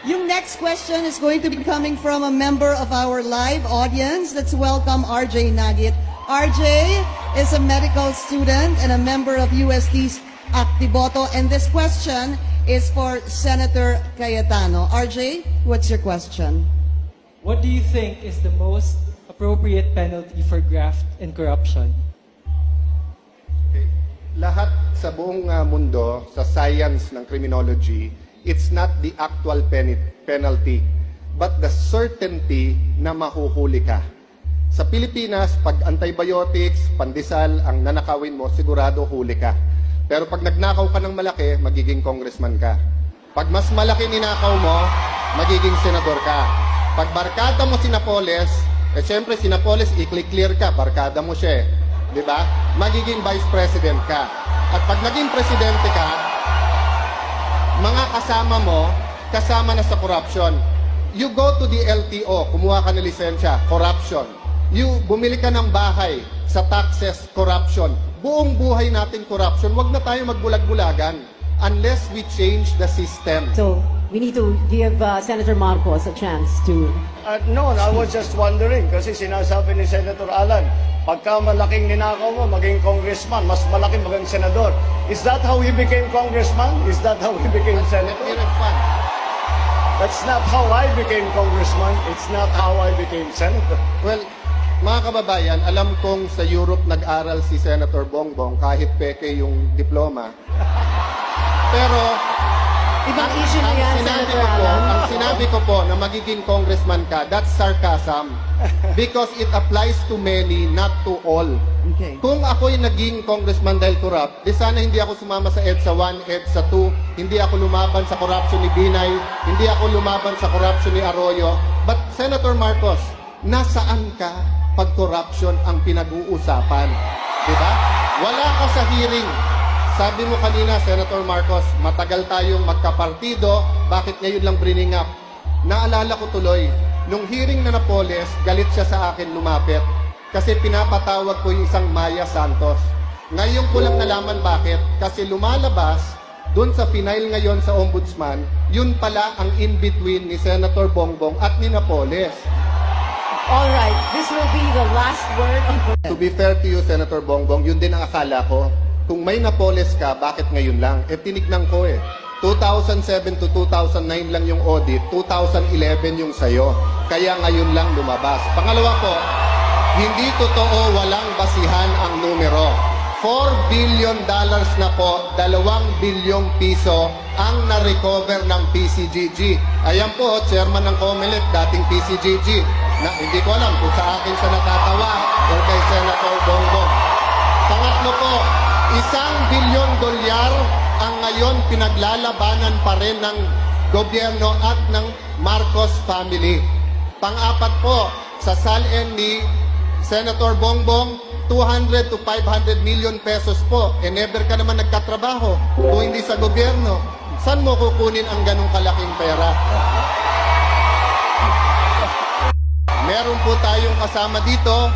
Yung next question is going to be coming from a member of our live audience. Let's welcome RJ Nagit. RJ is a medical student and a member of UST's Actiboto. And this question is for Senator Cayetano. RJ, what's your question? What do you think is the most appropriate penalty for graft and corruption? Okay. Lahat sa buong mundo, sa science ng criminology, it's not the actual penalty, but the certainty na mahuhuli ka. Sa Pilipinas, pag antibiotics, pandesal, ang nanakawin mo, sigurado huli ka. Pero pag nagnakaw ka ng malaki, magiging congressman ka. Pag mas malaki ninakaw mo, magiging senador ka. Pag barkada mo si Napoles, siyempre si Napoles, i-clear ka, barkada mo siya eh. Di ba? Magiging vice president ka. At pag naging presidente ka, mga kasama mo, kasama na sa corruption. You go to the LTO, kumuha ka ng lisensya, corruption. You bumili ka ng bahay, sa taxes, corruption. Buong buhay natin corruption. Huwag na tayo magbulag-bulagan unless we change the system. So we need to give Senator Marcos a chance to... No, I was just wondering kasi sinasabi ni Senator Alan, pagka malaking ninakaw mo, maging congressman, mas malaking maging senador. Is that how he became congressman? Is that how he became senator? Let me respond. That's not how I became congressman. It's not how I became senator. Well, mga kababayan, alam kong sa Europe nag-aral si Senator Bongbong kahit peke yung diploma. Pero Ibang issue na yan, Senator Alan. ang sinabi ko po na magiging congressman ka, that's sarcasm. Because it applies to many, not to all. Okay. Kung ako'y naging congressman dahil corrupt, di sana hindi ako sumama sa EDSA 1, EDSA 2, hindi ako lumaban sa corruption ni Binay, hindi ako lumaban sa corruption ni Arroyo. But Senator Marcos, nasaan ka pag corruption ang pinag-uusapan? Di ba? Wala ka sa hearing. Sabi mo kanina, Senator Marcos, matagal tayong magkapartido, bakit ngayon lang bringing up? Naalala ko tuloy, nung hearing na Napoles, galit siya sa akin lumapit kasi pinapatawag ko yung isang Maya Santos. Ngayon ko lang nalaman bakit, kasi lumalabas dun sa final ngayon sa Ombudsman, yun pala ang in-between ni Senator Bongbong at ni Napoles. All right, this will be the last word on... To be fair to you, Senator Bongbong, yun din ang akala ko. Kung may Napoles ka, bakit ngayon lang? Tinignan ko 2007 to 2009 lang yung audit, 2011 yung sayo. Kaya ngayon lang lumabas. Pangalawa po, hindi totoo walang basihan ang numero. $4 billion na po, 2 bilyong piso ang na-recover ng PCGG. Ayan po, chairman ng COMELEC, dating PCGG. Na, hindi ko alam kung sa akin siya natatawa o kay Senator Bongbong. Pangatlo po, $1 billion ang ngayon pinaglalabanan pa rin ng gobyerno at ng Marcos family. Pang-apat po, sa SALN ni Senator Bongbong, 200 to 500 million pesos po. Never ka naman nagkatrabaho kung hindi sa gobyerno. Saan mo kukunin ang ganong kalaking pera? Meron po tayong kasama dito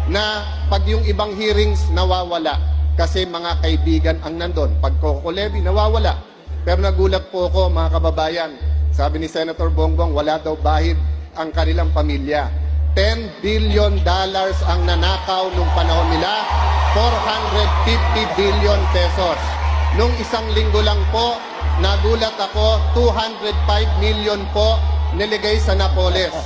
na pag yung ibang hearings nawawala. Kasi mga kaibigan ang nandun. Pag Coco Levy, nawawala. Pero nagulat po ako, mga kababayan. Sabi ni Senator Bongbong, wala daw bahid ang kanilang pamilya. $10 billion ang nanakaw nung panahon nila. 450 billion pesos. Nung isang linggo lang po, nagulat ako, 205 million po niligay sa Napoles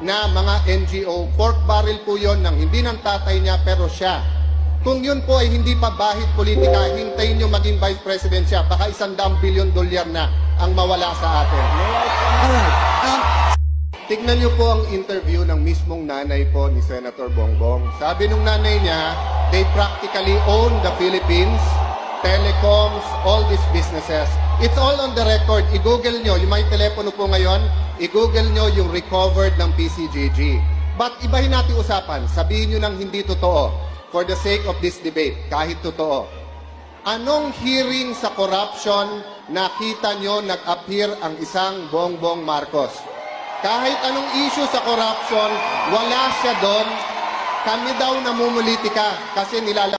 na mga NGO. Pork barrel po yon ng hindi ng tatay niya, pero siya. Kung yun po ay hindi pa bahid politika, hintayin nyo maging vice president siya. Baka $100 billion na ang mawala sa atin. Alright. Tignan nyo po ang interview ng mismong nanay po ni Senator Bongbong. Sabi nung nanay niya, they practically own the Philippines, telecoms, all these businesses. It's all on the record. I-google nyo, yung may telepono po ngayon, i-google nyo yung recovered ng PCGG. But ibahin natin usapan, sabihin nyo nang hindi totoo. For the sake of this debate, kahit totoo. Anong hearing sa corruption nakita nyo nag-appear ang isang Bongbong Marcos? Kahit anong issue sa corruption, wala siya doon. Kami daw namumulitika kasi nilalabas